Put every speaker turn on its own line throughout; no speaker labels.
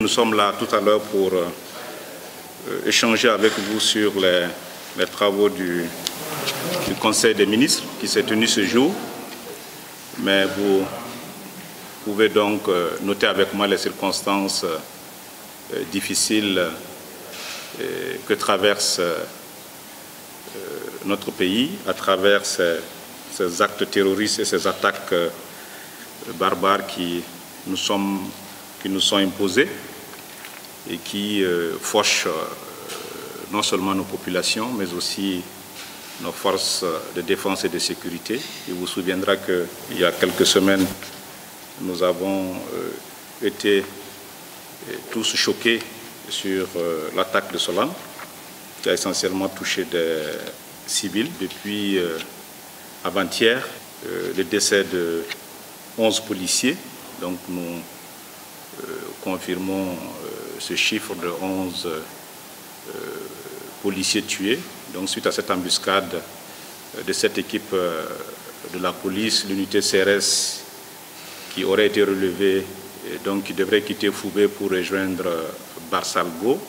Nous sommes là tout à l'heure pour échanger avec vous sur les travaux du Conseil des ministres qui s'est tenu ce jour. Mais vous pouvez donc noter avec moi les circonstances difficiles que traverse notre pays à travers ces actes terroristes et ces attaques barbares qui nous sont imposés et qui fauchent non seulement nos populations, mais aussi nos forces de défense et de sécurité. Il vous souviendra qu'il y a quelques semaines, nous avons été tous choqués sur l'attaque de Solane, qui a essentiellement touché des civils. Depuis avant-hier, le décès de 11 policiers. Donc nous confirmons ce chiffre de 11 policiers tués. Donc suite à cette embuscade de cette équipe de la police, l'unité CRS qui aurait été relevée, et donc qui devrait quitter Foubé pour rejoindre Barsalgo,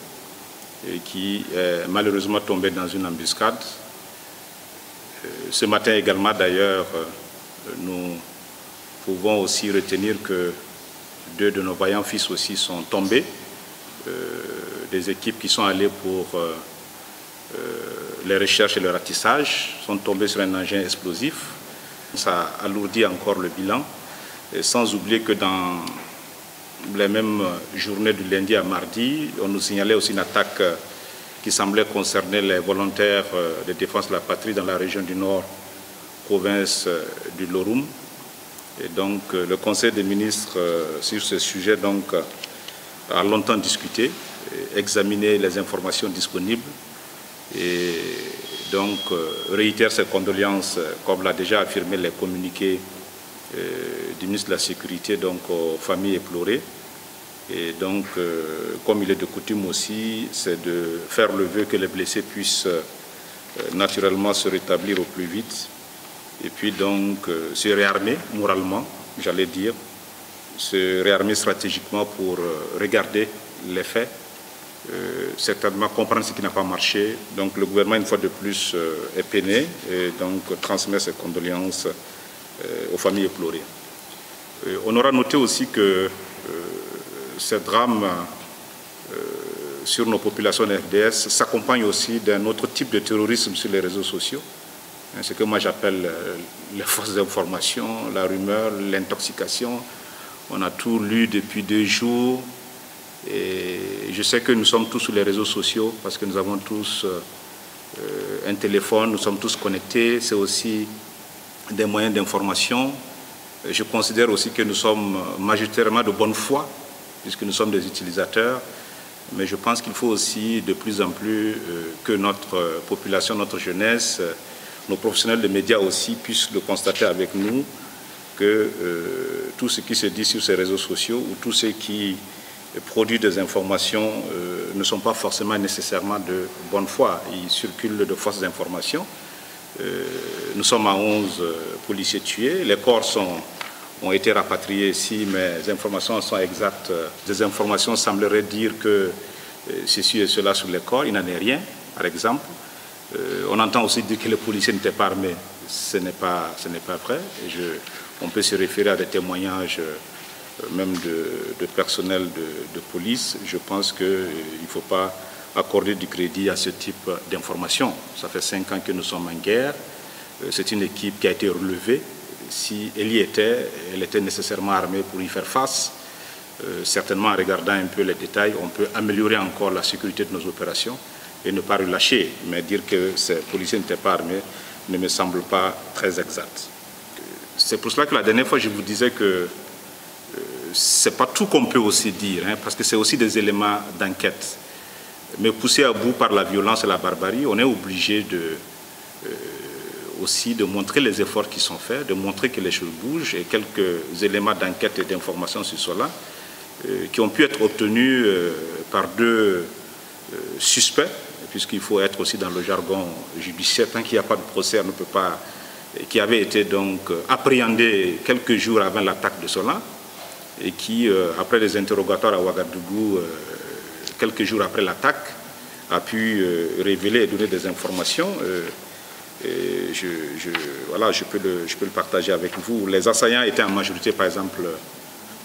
et qui est malheureusement tombé dans une embuscade. Ce matin également d'ailleurs, nous pouvons aussi retenir que 2 de nos vaillants fils aussi sont tombés, des équipes qui sont allées pour les recherches et le ratissage, sont tombés sur un engin explosif. Ça alourdit encore le bilan, et sans oublier que dans les mêmes journées du lundi à mardi, on nous signalait aussi une attaque qui semblait concerner les volontaires de défense de la patrie dans la région du Nord, province du Loroum. Et donc le Conseil des ministres sur ce sujet donc, a longtemps discuté, examiné les informations disponibles et donc réitère ses condoléances, comme l'a déjà affirmé les communiqués du ministre de la Sécurité, donc aux familles éplorées. Et donc, comme il est de coutume aussi, c'est de faire le vœu que les blessés puissent naturellement se rétablir au plus vite. Et puis donc se réarmer moralement, j'allais dire, se réarmer stratégiquement pour regarder les faits, certainement comprendre ce qui n'a pas marché. Donc le gouvernement, une fois de plus, est peiné et donc transmet ses condoléances aux familles éplorées. On aura noté aussi que ces drames sur nos populations FDS s'accompagnent aussi d'un autre type de terrorisme sur les réseaux sociaux. Ce que moi j'appelle les fausses informations, la rumeur, l'intoxication. On a tout lu depuis 2 jours et je sais que nous sommes tous sur les réseaux sociaux parce que nous avons tous un téléphone, nous sommes tous connectés. C'est aussi des moyens d'information. Je considère aussi que nous sommes majoritairement de bonne foi puisque nous sommes des utilisateurs. Mais je pense qu'il faut aussi de plus en plus que notre population, notre jeunesse, nos professionnels de médias aussi puissent le constater avec nous que tout ce qui se dit sur ces réseaux sociaux ou tout ce qui produit des informations ne sont pas forcément nécessairement de bonne foi. Ils circulent de fausses informations. Nous sommes à 11 policiers tués. Les corps ont été rapatriés ici, mais les informations sont exactes. Des informations sembleraient dire que ceci et cela sur les corps. Il n'en est rien, par exemple. On entend aussi dire que les policiers n'étaient pas armés. Ce n'est pas vrai. On peut se référer à des témoignages même de personnel de police. Je pense qu'il ne faut pas accorder du crédit à ce type d'informations. Ça fait 5 ans que nous sommes en guerre. C'est une équipe qui a été relevée. Si elle y était, elle était nécessairement armée pour y faire face. Certainement, en regardant un peu les détails, on peut améliorer encore la sécurité de nos opérations et ne pas relâcher. Mais dire que ces policiers n'étaient pas armés ne me semble pas très exact. C'est pour cela que la dernière fois, je vous disais que ce n'est pas tout qu'on peut aussi dire, parce que c'est aussi des éléments d'enquête. Mais poussé à bout par la violence et la barbarie, on est obligé aussi de montrer les efforts qui sont faits, de montrer que les choses bougent et quelques éléments d'enquête et d'information sur cela qui ont pu être obtenus par 2 suspects, puisqu'il faut être aussi dans le jargon judiciaire, tant qu'il n'y a pas de procès, on ne peut pas, qui avait été donc appréhendé quelques jours avant l'attaque de Solane. et qui, après les interrogatoires à Ouagadougou, quelques jours après l'attaque, a pu révéler et donner des informations. Voilà, je peux le partager avec vous. Les assaillants étaient en majorité, par exemple,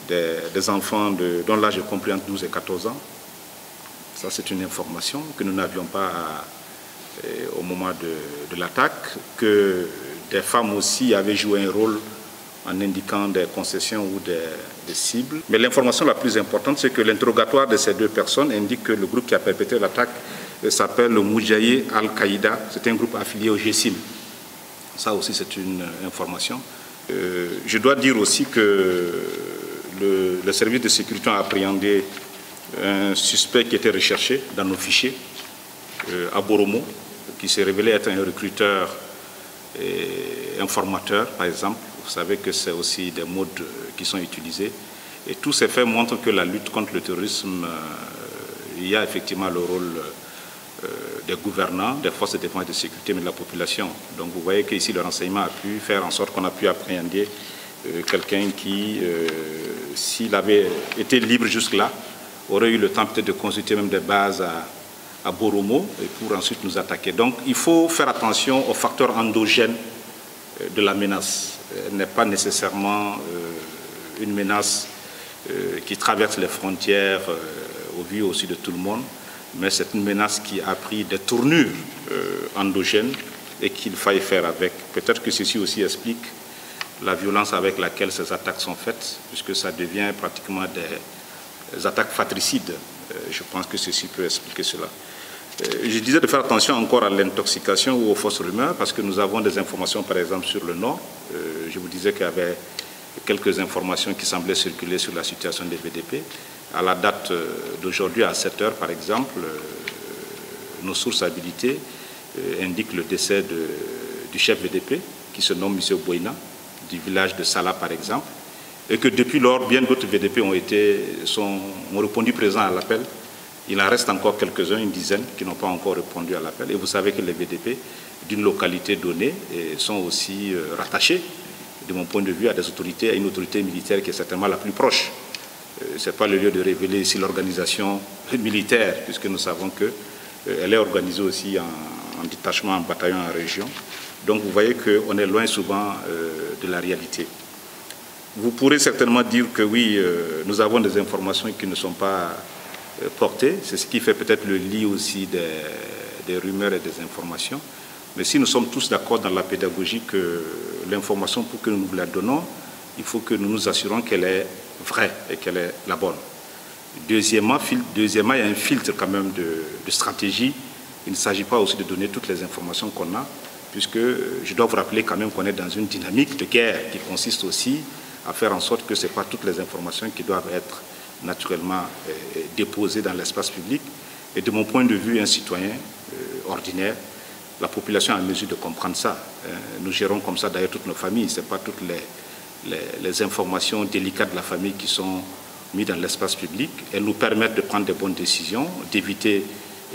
des enfants dont l'âge est compris entre 12 et 14 ans. Ça, c'est une information que nous n'avions pas au moment de l'attaque, que des femmes aussi avaient joué un rôle en indiquant des concessions ou des cibles. Mais l'information la plus importante, c'est que l'interrogatoire de ces deux personnes indique que le groupe qui a perpétré l'attaque s'appelle le Moudjahi Al-Qaïda. C'est un groupe affilié au GSIM. Ça aussi, c'est une information. Je dois dire aussi que le service de sécurité a appréhendé un suspect qui était recherché dans nos fichiers, à Boromo, qui s'est révélé être un recruteur et informateur, par exemple. Vous savez que c'est aussi des modes qui sont utilisés. Et tous ces faits montrent que la lutte contre le terrorisme, il y a effectivement le rôle des gouvernants, des forces de défense et de sécurité, mais de la population. Donc vous voyez qu'ici, le renseignement a pu faire en sorte qu'on a pu appréhender quelqu'un qui, s'il avait été libre jusque-là, aurait eu le temps peut-être de consulter même des bases à Boromo et pour ensuite nous attaquer. Donc il faut faire attention aux facteurs endogènes de la menace. Elle n'est pas nécessairement une menace qui traverse les frontières au vu aussi de tout le monde, mais c'est une menace qui a pris des tournures endogènes et qu'il faille faire avec. Peut-être que ceci aussi explique la violence avec laquelle ces attaques sont faites, puisque ça devient pratiquement des attaques fratricides. Je pense que ceci peut expliquer cela. Je disais de faire attention encore à l'intoxication ou aux fausses rumeurs, parce que nous avons des informations, par exemple, sur le Nord. Je vous disais qu'il y avait quelques informations qui semblaient circuler sur la situation des VDP. À la date d'aujourd'hui, à 7 heures, par exemple, nos sources habilitées indiquent le décès du chef VDP, qui se nomme M. Boina, du village de Salah, par exemple, et que depuis lors, bien d'autres VDP ont répondu présents à l'appel. Il en reste encore quelques-uns, une dizaine, qui n'ont pas encore répondu à l'appel. Et vous savez que les VDP d'une localité donnée sont aussi rattachés, de mon point de vue, à des autorités, à une autorité militaire qui est certainement la plus proche. Ce n'est pas le lieu de révéler ici l'organisation militaire, puisque nous savons qu'elle est organisée aussi en détachement, en bataillon, en région. Donc vous voyez qu'on est loin souvent de la réalité. Vous pourrez certainement dire que oui, nous avons des informations qui ne sont pas portées. C'est ce qui fait peut-être le lit aussi des rumeurs et des informations. Mais si nous sommes tous d'accord dans la pédagogie que l'information, pour que nous vous la donnons, il faut que nous nous assurons qu'elle est vraie et qu'elle est la bonne. Deuxièmement, il y a un filtre quand même de stratégie. Il ne s'agit pas aussi de donner toutes les informations qu'on a, puisque je dois vous rappeler quand même qu'on est dans une dynamique de guerre qui consiste aussi à faire en sorte que ce n'est pas toutes les informations qui doivent être naturellement déposées dans l'espace public. Et de mon point de vue, un citoyen ordinaire, la population est en mesure de comprendre ça. Nous gérons comme ça d'ailleurs toutes nos familles. Ce n'est pas toutes les informations délicates de la famille qui sont mises dans l'espace public. Elles nous permettent de prendre des bonnes décisions, d'éviter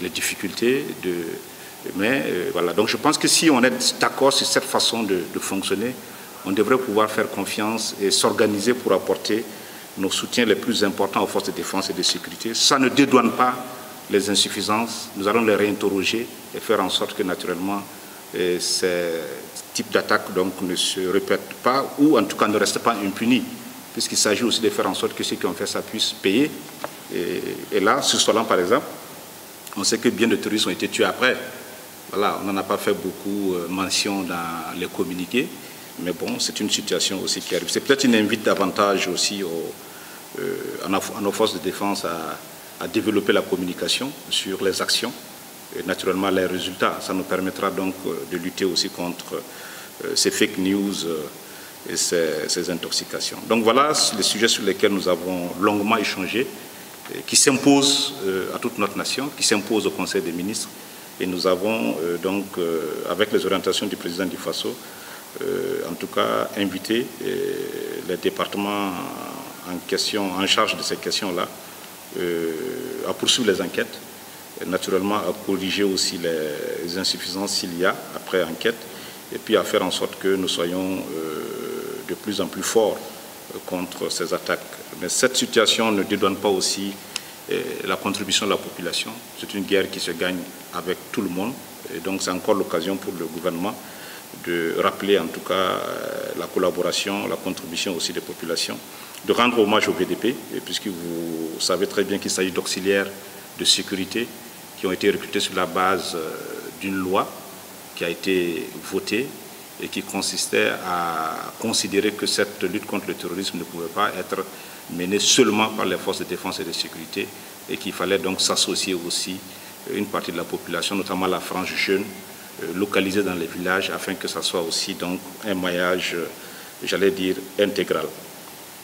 les difficultés. Voilà. Donc je pense que si on est d'accord sur cette façon de fonctionner, on devrait pouvoir faire confiance et s'organiser pour apporter nos soutiens les plus importants aux forces de défense et de sécurité. Ça ne dédouane pas les insuffisances. Nous allons les réinterroger et faire en sorte que naturellement ces types d'attaques ne se répètent pas ou en tout cas ne restent pas impunis, puisqu'il s'agit aussi de faire en sorte que ceux qui ont fait ça puissent payer. Et là, sur Solan par exemple, on sait que bien de terroristes ont été tués après. Voilà, on n'en a pas fait beaucoup mention dans les communiqués. Mais bon, c'est une situation aussi qui arrive. C'est peut-être une invite davantage aussi à nos forces de défense à développer la communication sur les actions et naturellement les résultats. Ça nous permettra donc de lutter aussi contre ces fake news et ces intoxications. Donc voilà les sujets sur lesquels nous avons longuement échangé, qui s'imposent à toute notre nation, qui s'imposent au Conseil des ministres. Et nous avons donc, avec les orientations du président du FASO, en tout cas inviter les départements en charge de ces questions-là à poursuivre les enquêtes, et naturellement à corriger aussi les insuffisances s'il y a après enquête, et puis à faire en sorte que nous soyons de plus en plus forts contre ces attaques. Mais cette situation ne dédouane pas aussi la contribution de la population. C'est une guerre qui se gagne avec tout le monde. Et donc c'est encore l'occasion pour le gouvernement de rappeler en tout cas la collaboration, la contribution aussi des populations, de rendre hommage au VDP, puisque vous savez très bien qu'il s'agit d'auxiliaires de sécurité qui ont été recrutés sur la base d'une loi qui a été votée et qui consistait à considérer que cette lutte contre le terrorisme ne pouvait pas être menée seulement par les forces de défense et de sécurité et qu'il fallait donc s'associer aussi une partie de la population, notamment la frange jeune, localisée dans les villages, afin que ça soit aussi donc un maillage, j'allais dire, intégral.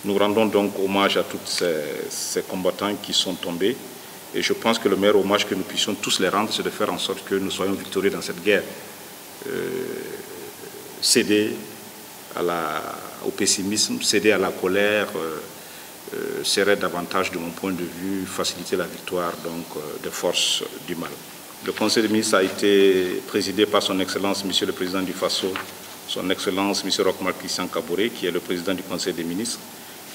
Nous rendons donc hommage à tous ces combattants qui sont tombés et je pense que le meilleur hommage que nous puissions tous les rendre, c'est de faire en sorte que nous soyons victorieux dans cette guerre. Céder au pessimisme, céder à la colère serait davantage, de mon point de vue, faciliter la victoire donc, des forces du mal. Le Conseil des ministres a été présidé par son Excellence, Monsieur le Président du Faso, son Excellence, Monsieur Roch-Marc Christian Kaboré, qui est le Président du Conseil des ministres.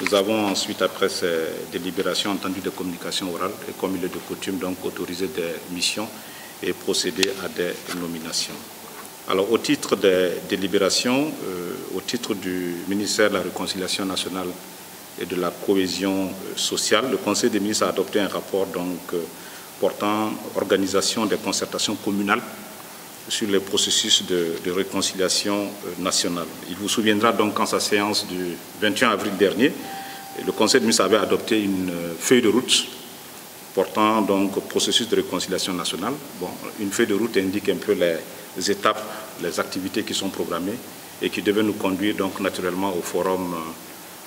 Nous avons ensuite, après ces délibérations, entendu des communications orales et, comme il est de coutume, donc autorisé des missions et procédé à des nominations. Alors, au titre des délibérations, au titre du ministère de la Réconciliation nationale et de la cohésion sociale, le Conseil des ministres a adopté un rapport donc, portant organisation des concertations communales sur les processus de réconciliation nationale. Il vous souviendra donc qu'en sa séance du 21 avril dernier, le Conseil des ministres avait adopté une feuille de route portant donc processus de réconciliation nationale. Bon, une feuille de route indique un peu les étapes, les activités qui sont programmées et qui devaient nous conduire donc naturellement au forum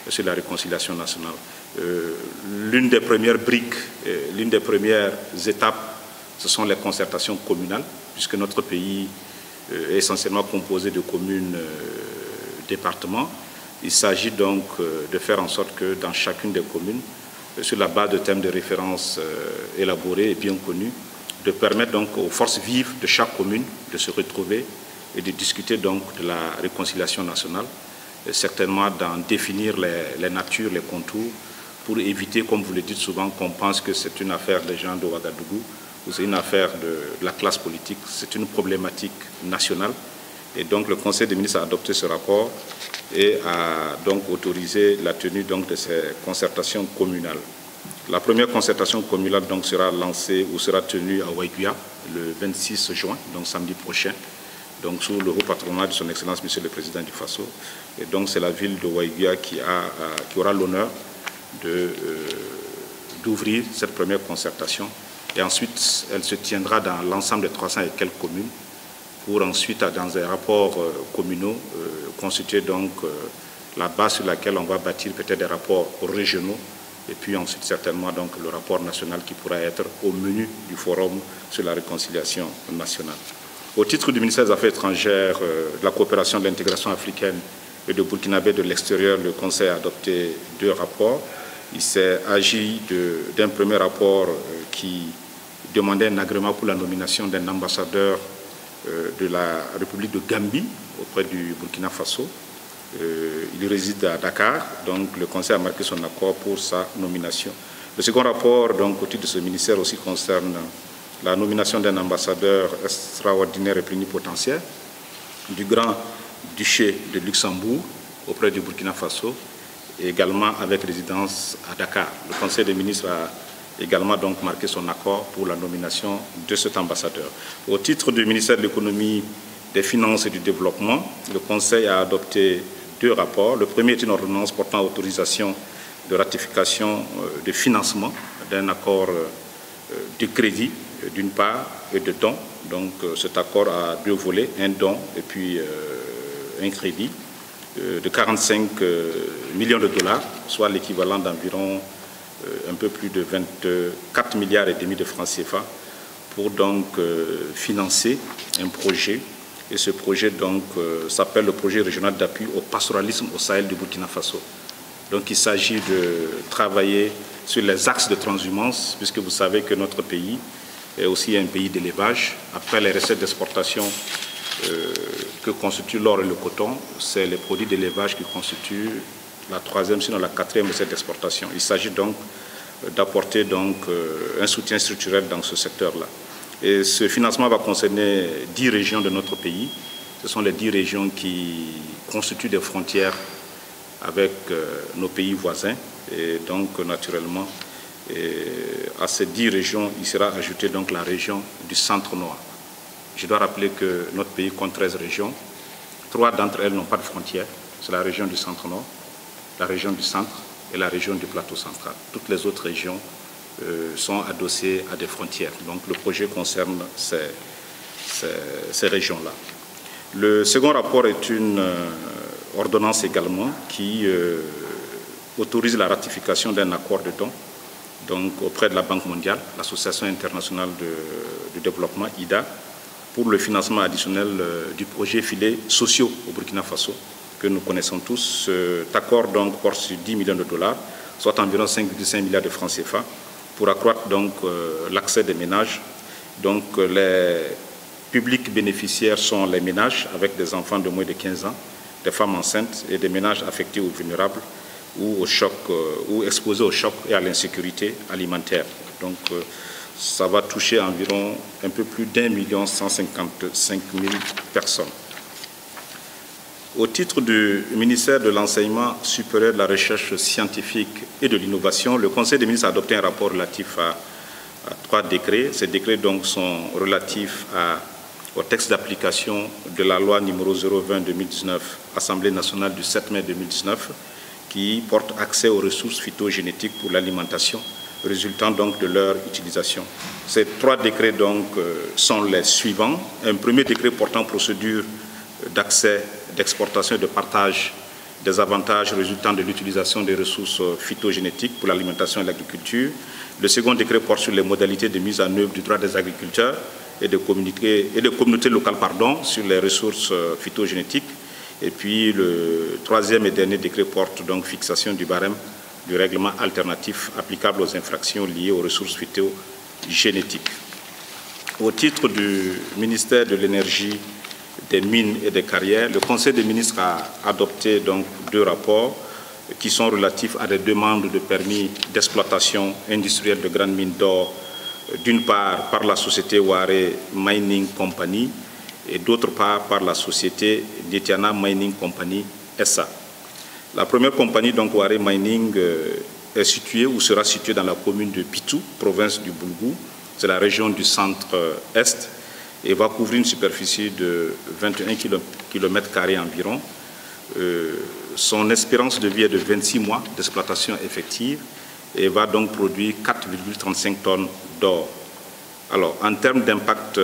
sur la réconciliation nationale. L'une des premières briques, l'une des premières étapes, ce sont les concertations communales, puisque notre pays est essentiellement composé de communes, départements. Il s'agit donc de faire en sorte que dans chacune des communes, sur la base de thèmes de référence élaborés et bien connus, de permettre donc aux forces vives de chaque commune de se retrouver et de discuter donc de la réconciliation nationale, et certainement d'en définir les natures, les contours, pour éviter, comme vous le dites souvent, qu'on pense que c'est une affaire des gens de Ouagadougou ou c'est une affaire de la classe politique. C'est une problématique nationale. Et donc le Conseil des ministres a adopté ce rapport et a donc autorisé la tenue donc, de ces concertations communales. La première concertation communale donc, sera lancée ou sera tenue à Waiguia le 26 juin, donc samedi prochain, donc sous le haut patronat de son Excellence, Monsieur le Président du Faso. Et donc c'est la ville de Waiguia qui aura l'honneur d'ouvrir cette première concertation. Et ensuite, elle se tiendra dans l'ensemble des 300 et quelques communes pour ensuite, dans des rapports communaux, constituer donc la base sur laquelle on va bâtir peut-être des rapports régionaux et puis ensuite certainement donc le rapport national qui pourra être au menu du forum sur la réconciliation nationale. Au titre du ministère des Affaires étrangères, de la coopération de l'intégration africaine et de burkinabé de l'extérieur, le Conseil a adopté 2 rapports. Il s'est agi d'un premier rapport qui demandait un agrément pour la nomination d'un ambassadeur de la République de Gambie auprès du Burkina Faso. Il réside à Dakar, donc le Conseil a marqué son accord pour sa nomination. Le second rapport, donc, au titre de ce ministère aussi concerne la nomination d'un ambassadeur extraordinaire et plénipotentiaire du Grand-Duché de Luxembourg auprès du Burkina Faso et également avec résidence à Dakar. Le Conseil des ministres a également donc marqué son accord pour la nomination de cet ambassadeur. Au titre du ministère de l'économie, des finances et du développement, le Conseil a adopté 2 rapports. Le premier est une ordonnance portant autorisation de ratification de financement d'un accord de crédit d'une part et de don. Donc cet accord a 2 volets, un don et puis un crédit de 45 millions de dollars, soit l'équivalent d'environ un peu plus de 24 milliards et demi de francs CFA pour donc financer un projet. Et ce projet donc s'appelle le projet régional d'appui au pastoralisme au Sahel du Burkina Faso. Donc il s'agit de travailler sur les axes de transhumance, puisque vous savez que notre pays est aussi un pays d'élevage. Après les recettes d'exportation que constituent l'or et le coton, c'est les produits d'élevage qui constituent la troisième, sinon la quatrième recette d'exportation. Il s'agit donc d'apporter un soutien structurel dans ce secteur-là. Et ce financement va concerner 10 régions de notre pays. Ce sont les 10 régions qui constituent des frontières avec nos pays voisins. Et donc, naturellement, à ces 10 régions, il sera ajouté donc la région du Centre-Nord. Je dois rappeler que notre pays compte 13 régions. 3 d'entre elles n'ont pas de frontières. C'est la région du Centre-Nord, la région du Centre et la région du Plateau central. Toutes les autres régions sont adossées à des frontières. Donc, le projet concerne ces régions-là. Le second rapport est une ordonnance également qui autorise la ratification d'un accord de don donc, auprès de la Banque mondiale, l'Association internationale de développement, IDA, pour le financement additionnel du projet filets sociaux au Burkina Faso, que nous connaissons tous. Cet accord donc, porte sur 10 millions de dollars, soit environ 5,5 milliards de francs CFA, pour accroître donc l'accès des ménages. Donc, les publics bénéficiaires sont les ménages avec des enfants de moins de 15 ans, des femmes enceintes et des ménages affectés ou vulnérables ou, au choc, ou exposés au choc et à l'insécurité alimentaire. Donc, ça va toucher environ un peu plus d'1,155,000 personnes. Au titre du ministère de l'Enseignement supérieur, de la Recherche scientifique et de l'Innovation, le Conseil des ministres a adopté un rapport relatif à 3 décrets. Ces décrets donc, sont relatifs au texte d'application de la loi numéro 020-2019, Assemblée nationale du 7 mai 2019, qui porte accès aux ressources phytogénétiques pour l'alimentation, résultant donc de leur utilisation. Ces 3 décrets donc, sont les suivants. Un premier décret portant procédure d'accès, d'exportation et de partage des avantages résultant de l'utilisation des ressources phytogénétiques pour l'alimentation et l'agriculture. Le second décret porte sur les modalités de mise en œuvre du droit des agriculteurs et des communautés locales sur les ressources phytogénétiques. Et puis le troisième et dernier décret porte donc fixation du barème du règlement alternatif applicable aux infractions liées aux ressources phytogénétiques. Au titre du ministère de l'Énergie, des Mines et des Carrières, le Conseil des ministres a adopté donc 2 rapports qui sont relatifs à des demandes de permis d'exploitation industrielle de grandes mines d'or, d'une part par la société Waré Mining Company et d'autre part par la société Netiana Mining Company SA. La première compagnie, donc Waré Mining, est située ou sera située dans la commune de Pitou, province du Boulgou, c'est la région du centre-est, et va couvrir une superficie de 21 km² environ. Son espérance de vie est de 26 mois d'exploitation effective et va donc produire 4,35 tonnes d'or. Alors, en termes d'impact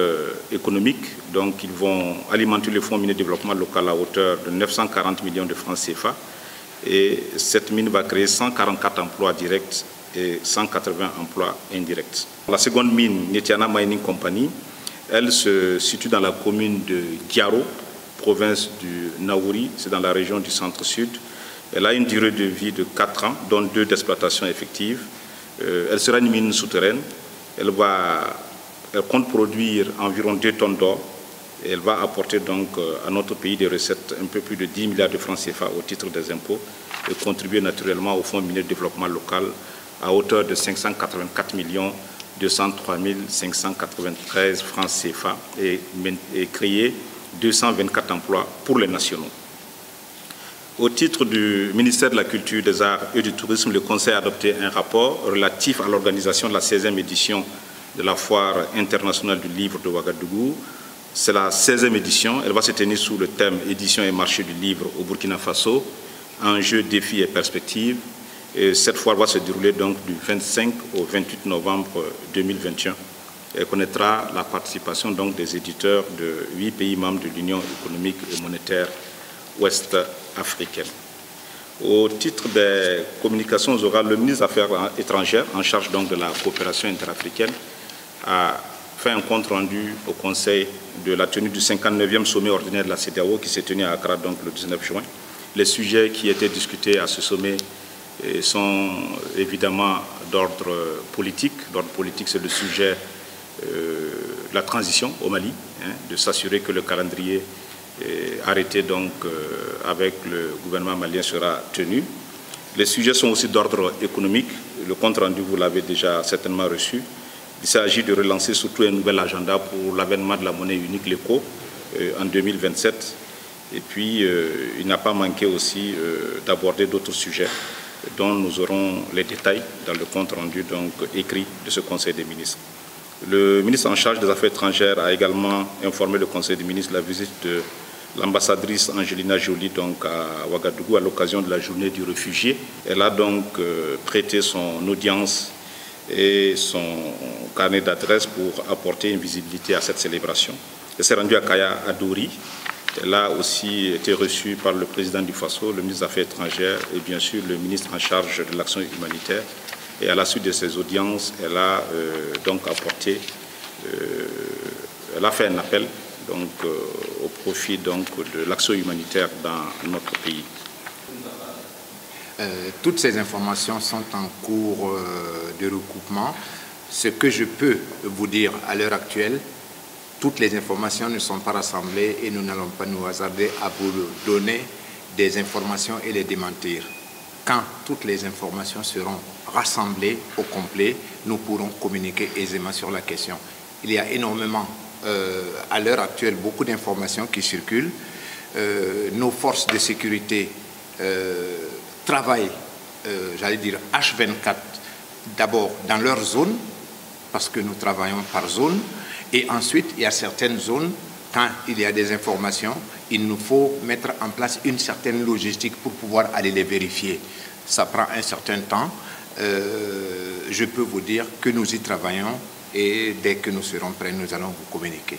économique, donc, ils vont alimenter le Fonds minier de développement local à hauteur de 940 millions de francs CFA et cette mine va créer 144 emplois directs et 180 emplois indirects. La seconde mine, Netiana Mining Company, elle se situe dans la commune de Giaro, province du Naouri, c'est dans la région du centre-sud. Elle a une durée de vie de 4 ans, dont 2 d'exploitation effective. Elle sera une mine souterraine. Elle compte produire environ 2 tonnes d'or. Et elle va apporter donc à notre pays des recettes un peu plus de 10 milliards de francs CFA au titre des impôts et contribuer naturellement au Fonds minier de développement local à hauteur de 584 203 593 francs CFA et créer 224 emplois pour les nationaux. Au titre du ministère de la Culture, des Arts et du Tourisme, le Conseil a adopté un rapport relatif à l'organisation de la 16e édition de la Foire internationale du livre de Ouagadougou. C'est la 16e édition. Elle va se tenir sous le thème « Édition et marché du livre au Burkina Faso, enjeux, défis et perspectives ». Et cette foire va se dérouler donc du 25 au 28 novembre 2021. Elle connaîtra la participation donc des éditeurs de 8 pays membres de l'Union économique et monétaire ouest-africaine. Au titre des communications orales, le ministre des Affaires étrangères, en charge donc de la coopération interafricaine, a fait un compte rendu au Conseil de la tenue du 59e sommet ordinaire de la CEDEAO qui s'est tenu à Accra donc le 19 juin. Les sujets qui étaient discutés à ce sommet sont évidemment d'ordre politique. D'ordre politique, c'est le sujet de la transition au Mali, de s'assurer que le calendrier arrêté donc avec le gouvernement malien sera tenu. Les sujets sont aussi d'ordre économique. Le compte rendu, vous l'avez déjà certainement reçu. Il s'agit de relancer surtout un nouvel agenda pour l'avènement de la monnaie unique, l'ECO, en 2027. Et puis, il n'a pas manqué aussi d'aborder d'autres sujets dont nous aurons les détails dans le compte rendu donc, écrit de ce Conseil des ministres. Le ministre en charge des Affaires étrangères a également informé le Conseil des ministres de la visite de l'ambassadrice Angelina Jolie donc, à Ouagadougou à l'occasion de la journée du réfugié. Elle a donc prêté son audience et son carnet d'adresse pour apporter une visibilité à cette célébration. Elle s'est rendue à Kaya Adouri. Elle a aussi été reçue par le président du Faso, le ministre des Affaires étrangères et bien sûr le ministre en charge de l'action humanitaire. Et à la suite de ces audiences, elle a donc apporté, elle a fait un appel donc, au profit donc, de l'action humanitaire dans notre pays.
Toutes ces informations sont en cours de recoupement. Ce que je peux vous dire à l'heure actuelle, toutes les informations ne sont pas rassemblées et nous n'allons pas nous hasarder à vous donner des informations et les démentir. Quand toutes les informations seront rassemblées au complet, nous pourrons communiquer aisément sur la question. Il y a énormément, à l'heure actuelle, beaucoup d'informations qui circulent. Nos forces de sécurité travaillent, j'allais dire H24, d'abord dans leur zone, parce que nous travaillons par zone, et ensuite, il y a certaines zones, quand il y a des informations, il nous faut mettre en place une certaine logistique pour pouvoir aller les vérifier. Ça prend un certain temps. Je peux vous dire que nous y travaillons et dès que nous serons prêts, nous allons vous communiquer.